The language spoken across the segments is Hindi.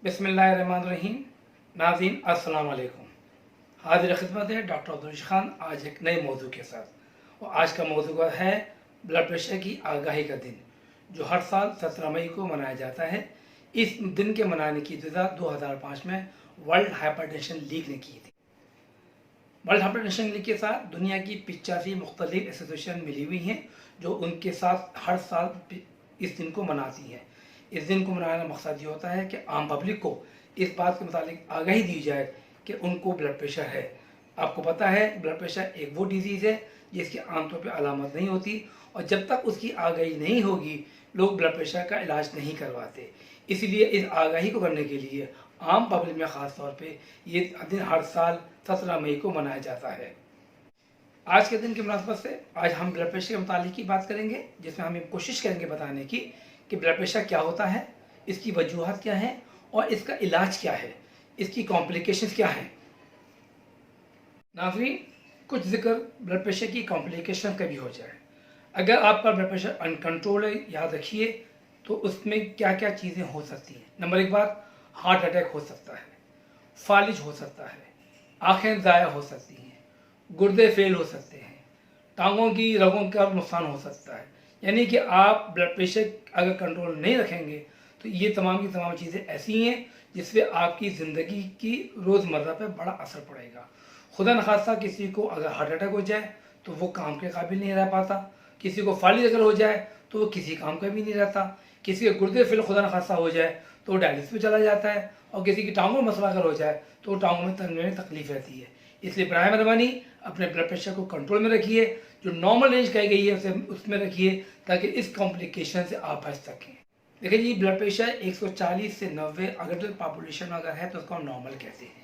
बिस्मिल्लाहिर्रहमानिर्रहीम। नाज़रीन अस्सलाम वालेकुम। हाजिर खिदमत है डॉक्टर अब्दुल खान आज एक नए मौजू के साथ। और आज का मौजू है ब्लड प्रेशर की आगाही का दिन, जो हर साल 17 मई को मनाया जाता है। इस दिन के मनाने की इब्तिदा 2005 में वर्ल्ड हाइपरटेंशन लीग ने की थी। वर्ल्ड हाइपरटेंशन लीग के साथ दुनिया की 85 मुख्तलिफ एसोसिएशन मिली हुई हैं, जो उनके साथ हर साल इस दिन को मनाती हैं। इस दिन को मनाने का मकसद ये होता है कि आम पब्लिक को इस बात के मुताबिक आगाही दी जाए कि उनको ब्लड प्रेशर है। आपको पता है ब्लड प्रेशर एक वो डिजीज़ है जिसकी आमतौर पर अलामत नहीं होती, और जब तक उसकी आगाही नहीं होगी लोग ब्लड प्रेशर का इलाज नहीं करवाते। इसलिए इस आगाही को करने के लिए आम पब्लिक में ख़ास तौर पे ये दिन हर साल 17 मई को मनाया जाता है। आज के दिन की मुनासबत से आज हम ब्लड प्रेशर के मुतालिक की बात करेंगे, जिसमें हम कोशिश करेंगे बताने की कि ब्लड प्रेशर क्या होता है, इसकी वजूहत क्या है और इसका इलाज क्या है, इसकी कॉम्प्लिकेशंस क्या हैं। नाज़रीन, कुछ जिक्र ब्लड प्रेशर की कॉम्प्लिकेशन का भी हो जाए। अगर आपका ब्लड प्रेशर अनकंट्रोल है, याद रखिए तो उसमें क्या क्या चीज़ें हो सकती हैं। नंबर एक बात, हार्ट अटैक हो सकता है, फालिज हो सकता है, आँखें ज़ाया हो सकती हैं, गुर्दे फेल हो सकते हैं, टांगों की रगों का नुकसान हो सकता है। यानी कि आप ब्लड प्रेशर अगर कंट्रोल नहीं रखेंगे तो ये तमाम की तमाम चीज़ें ऐसी हैं जिससे आपकी ज़िंदगी की रोज़मर्रा पे बड़ा असर पड़ेगा। खुदा न खास्ता किसी को अगर हार्ट अटैक हो जाए तो वो काम के काबिल नहीं रह पाता, किसी को फालिज अगर हो जाए तो वो किसी काम का भी नहीं रहता, किसी के गुर्दे फेल खुदा न खास्ता हो जाए तो वो डायलिसिस पे चला जाता है, और किसी की टांगों में मसला अगर हो जाए तो टांगों में तंगने में तकलीफ रहती है। इसलिए बराए मेहरबानी अपने ब्लड प्रेशर को कंट्रोल में रखिए, जो नॉर्मल रेंज कही गई है उसे उसमें रखिए, ताकि इस कॉम्प्लिकेशन से आप बच सकें। देखिए जी, ब्लड प्रेशर 140 से 90 अगर पॉपुलेशन में अगर है तो उसको हम नॉर्मल कहते हैं।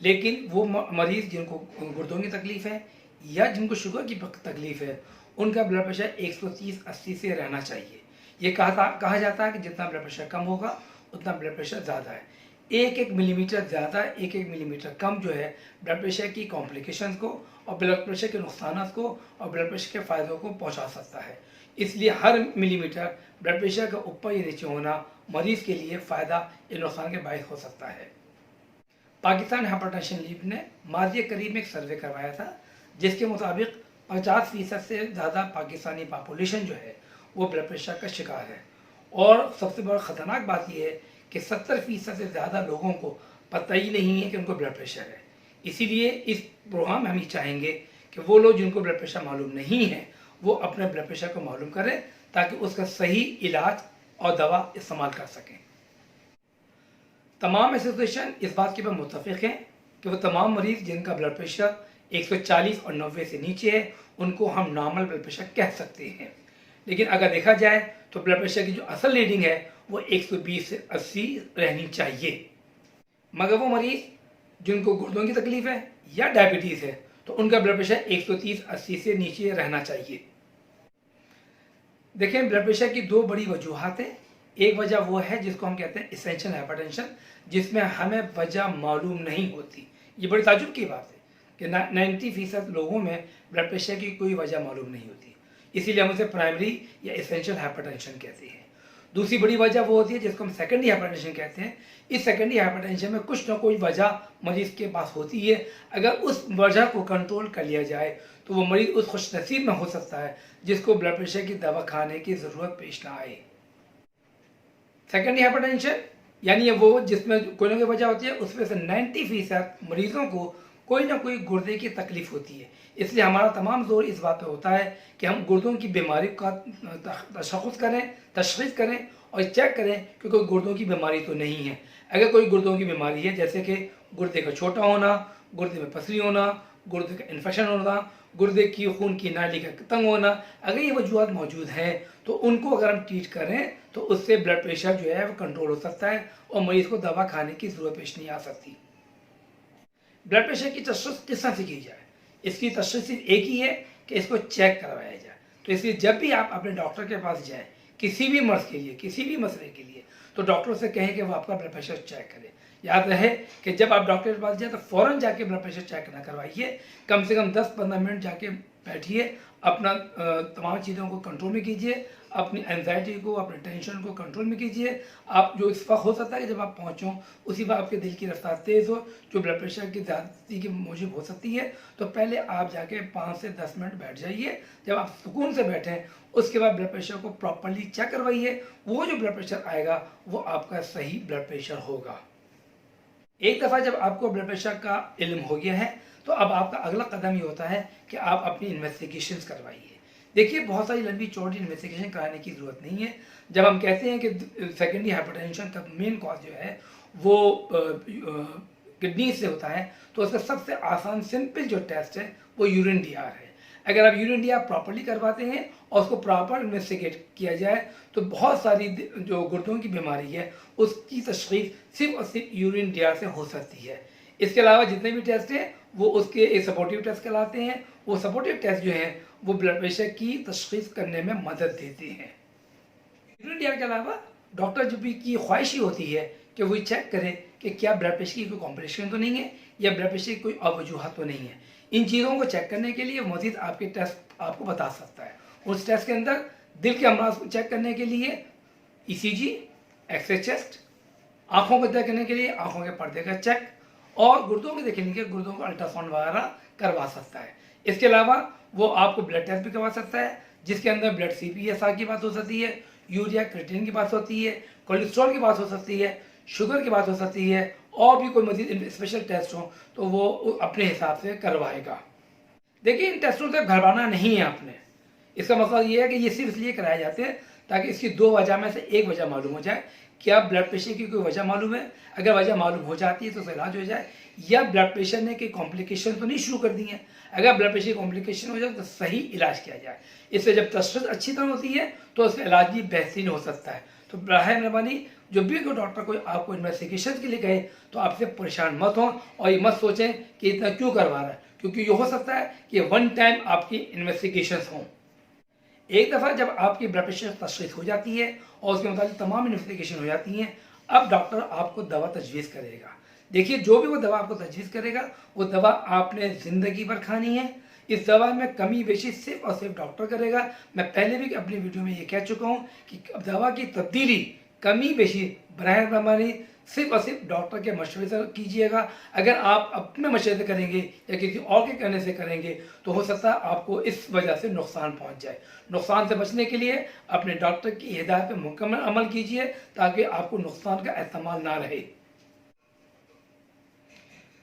लेकिन वो मरीज़ जिनको गुर्दों की तकलीफ है या जिनको शुगर की तकलीफ है, उनका ब्लड प्रेशर 130-80 से रहना चाहिए। ये कहा जाता है कि जितना ब्लड प्रेशर कम होगा उतना ब्लड प्रेशर ज़्यादा है। 1-1 मिलीमीटर ज़्यादा, 1-1 मिलीमीटर कम जो है ब्लड प्रेशर की कॉम्प्लिकेशंस को और ब्लड प्रेशर के नुकसान को और ब्लड प्रेशर के फ़ायदों को पहुंचा सकता है। इसलिए हर मिलीमीटर ब्लड प्रेशर का ऊपर या नीचे होना मरीज़ के लिए फ़ायदा या नुकसान के बायस हो सकता है। पाकिस्तान हाइपरटेंशन लीग ने माज़ी करीब में एक सर्वे करवाया था, जिसके मुताबिक 50% से ज़्यादा पाकिस्तानी पॉपुलेशन जो है वो ब्लड प्रेशर का शिकार है। और सबसे बड़ा ख़तरनाक बात यह है कि 70% से ज़्यादा लोगों को पता ही नहीं है कि उनको ब्लड प्रेशर है। इसीलिए इस प्रोग्राम में हम ये चाहेंगे कि वो लोग जिनको ब्लड प्रेशर मालूम नहीं है वो अपने ब्लड प्रेशर को मालूम करें, ताकि उसका सही इलाज और दवा इस्तेमाल कर सकें। तमाम एसोसिएशन इस बात के पर मुत्तफिक हैं कि वो तमाम मरीज़ जिनका ब्लड प्रेशर 140 और 90 से नीचे है उनको हम नॉर्मल ब्लड प्रेशर कह सकते हैं। लेकिन अगर देखा जाए तो ब्लड प्रेशर की जो असल रीडिंग है वो 120 से 80 रहनी चाहिए। मगर वो मरीज़ जिनको गुर्दों की तकलीफ है या डायबिटीज़ है तो उनका ब्लड प्रेशर 130-80 से नीचे रहना चाहिए। देखें, ब्लड प्रेशर की दो बड़ी वजूहत हैं। एक वजह वो है जिसको हम कहते हैं एसेंशियल हाइपरटेंशन, जिसमें हमें वजह मालूम नहीं होती। ये बड़ी ताज्जुब की बात है कि 90% लोगों में ब्लड प्रेशर की कोई वजह मालूम नहीं होती, इसीलिए हम उसे प्राइमरी या एसेंशियल हाइपरटेंशन कहते हैं। दूसरी बड़ी वजह वो होती है जिसको हम सेकेंडरी हाइपरटेंशन कहते हैं। इस सेकेंडरी हाइपरटेंशन में कुछ ना कोई वजह मरीज़ के पास होती है। अगर उस वजह को कंट्रोल कर लिया जाए तो वो मरीज़ उस खुशनसीब में हो सकता है जिसको ब्लड प्रेशर की दवा खाने की ज़रूरत पेश ना आए। सेकेंडरी हाइपरटेंशन यानी वो जिसमें कोई ना कोई वजह होती है, उसमें से 90% मरीज़ों को कोई ना कोई गुर्दे की तकलीफ होती है। इसलिए हमारा तमाम जोर इस बात पर होता है कि हम गुर्दों की बीमारी का तशख़ीस करें और चेक करें कि कोई गुर्दों की बीमारी तो नहीं है। अगर कोई गुर्दों की बीमारी है, जैसे कि गुर्दे का छोटा होना, गुर्दे में पसली होना, गुर्दे का इन्फेक्शन होना, गुर्दे की खून की नाली का तंग होना, अगर ये वजूहत मौजूद हैं तो उनको अगर हम ट्रीट करें तो उससे ब्लड प्रेशर जो है वो कंट्रोल हो सकता है और मरीज़ को दवा खाने की ज़रूरत पेश नहीं आ सकती। ब्लड प्रेशर की तशख़ीस किस तरह से की जाए? इसकी तशख़ीस सिर्फ एक ही है कि इसको चेक करवाया जाए। तो इसलिए जब भी आप अपने डॉक्टर के पास जाएं किसी भी मर्ज़ के लिए, किसी भी मसले के लिए, तो डॉक्टर से कहें कि वो आपका ब्लड प्रेशर चेक करें। याद रहे कि जब आप डॉक्टर के पास जाए तो फ़ौरन जाके ब्लड प्रेशर चेक ना करवाइए, कम से कम 10-15 मिनट जाके बैठिए, अपना तमाम चीज़ों को कंट्रोल में कीजिए, अपनी एंजाइटी को, अपने टेंशन को कंट्रोल में कीजिए। आप जो इस वक्त हो सकता है कि जब आप पहुँचो उसी वक्त आपके दिल की रफ्तार तेज़ हो, जो ब्लड प्रेशर की ज़्यादती की मूजब हो सकती है, तो पहले आप जाके 5 से 10 मिनट बैठ जाइए। जब आप सुकून से बैठें उसके बाद ब्लड प्रेशर को प्रॉपरली चेक करवाइए। वो जो ब्लड प्रेशर आएगा वो आपका सही ब्लड प्रेशर होगा। एक दफ़ा जब आपको ब्लड प्रेशर का इल्म हो गया है तो अब आपका अगला कदम ये होता है कि आप अपनी इन्वेस्टिगेशंस करवाइए। देखिए, बहुत सारी लंबी चौड़ी इन्वेस्टिगेशन कराने की ज़रूरत नहीं है। जब हम कहते हैं कि सेकेंडरी हाइपरटेंशन का मेन कॉज जो है वो किडनी से होता है, तो उसका सबसे आसान सिंपल जो टेस्ट है वो यूरिन डीआर है। अगर आप यूरिन डीआर प्रॉपरली करवाते हैं और उसको प्रॉपर इन्वेस्टिगेट किया जाए तो बहुत सारी जो गुर्दों की बीमारी है उसकी तशख़ीस सिर्फ और सिर्फ यूरिन डीआर से हो सकती है। इसके अलावा जितने भी टेस्ट हैं वो उसके एक सपोर्टिव टेस्ट कहलाते हैं। वो सपोर्टिव टेस्ट जो हैं वो ब्लड प्रेशर की तशख़ीस करने में मदद देते हैं। यूरिन डीआर के अलावा डॉक्टर जो भी की ख्वाहिश ही होती है कि वो चेक करें कि क्या ब्लड प्रेशर की कोई कॉम्प्लिकेशन तो नहीं है या ब्लड प्रेशर की कोई अवजूहत तो नहीं है। इन चीज़ों को चेक करने के लिए मज़ीद आपके टेस्ट आपको बता सकता है। उस टेस्ट के अंदर दिल के अमराज को चेक करने के लिए ईसीजी, एक्सरे चेस्ट, आँखों को चेक करने के लिए आँखों के पर्दे का चेक और गुर्दों को देखने के गुर्दों का अल्ट्रासाउंड वगैरह करवा सकता है। इसके अलावा वो आपको ब्लड टेस्ट भी करवा सकता है जिसके अंदर ब्लड CPSR की बात हो सकती है, यूरिया क्रिएटिनिन की बात होती है, कोलेस्ट्रॉल की बात हो सकती है, शुगर की बात हो सकती है और भी कोई मजीद स्पेशल टेस्ट हो तो वो अपने हिसाब से करवाएगा। देखिए, इन टेस्टों से घबराना नहीं है आपने। इसका मतलब ये है कि ये सिर्फ इसलिए कराए जाते हैं ताकि इसकी 2 वजह में से एक वजह मालूम हो जाए। क्या ब्लड प्रेशर की कोई वजह मालूम है? अगर वजह मालूम हो जाती है तो उसका इलाज हो जाए, या ब्लड प्रेशर ने कोई कॉम्प्लिकेशन तो नहीं शुरू कर दी है। अगर ब्लड प्रेशर की कॉम्प्लिकेशन हो जाए तो सही इलाज किया जाए। इससे जब तशख़ीस अच्छी तरह होती है तो उसका इलाज भी बेहतरीन हो सकता है। तो बराए मेहरबानी जो भी कोई डॉक्टर कोई आपको इन्वेस्टिगेशन के लिए कहे तो आपसे परेशान मत हों और ये मत सोचें कि इतना क्यों करवा रहा है, क्योंकि ये हो सकता है कि वन टाइम आपकी इन्वेस्टिगेशन हों। एक दफ़ा जब आपकी ब्लड प्रेशर तशख़ीस हो जाती है और उसके मुताबिक तमाम इन्वेस्टिगेशन हो जाती हैं, अब डॉक्टर आपको दवा तजवीज़ करेगा। देखिए, जो भी वो दवा आपको तजवीज़ करेगा वो दवा आपने ज़िंदगी भर खानी है। इस दवा में कमी बेशी सिर्फ और सिर्फ डॉक्टर करेगा। मैं पहले भी अपनी वीडियो में ये कह चुका हूँ कि दवा की तब्दीली कमी बेशी बराए मेहरबानी सिर्फ और सिर्फ डॉक्टर के मशवरे से कीजिएगा। अगर आप अपने मशवरे से करेंगे या किसी और के कहने से करेंगे तो हो सकता है आपको इस वजह से नुकसान पहुंच जाए। नुकसान से बचने के लिए अपने डॉक्टर की हिदायत पर मुकम्मल अमल कीजिए ताकि आपको नुकसान का एहतमाल ना रहे।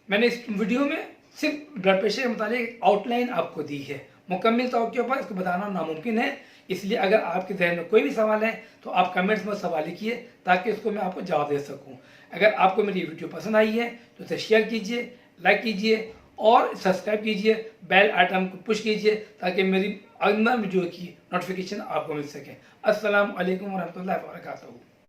मैंने इस वीडियो में सिर्फ ब्लड प्रेशर के मुताबिक आउटलाइन आपको दी है। मुकम्मल तौर के ऊपर इसको बताना नामुमकिन है, इसलिए अगर आपके जहन में कोई भी सवाल है तो आप कमेंट्स में सवाल लिखिए ताकि उसको मैं आपको जवाब दे सकूं। अगर आपको मेरी वीडियो पसंद आई है तो इसे शेयर कीजिए, लाइक कीजिए और सब्सक्राइब कीजिए, बेल आइटम को पुश कीजिए ताकि मेरी अगला वीडियो की नोटिफिकेशन आपको मिल सके। अस्सलाम वालेकुम व रहमतुल्लाहि व बरकातहू।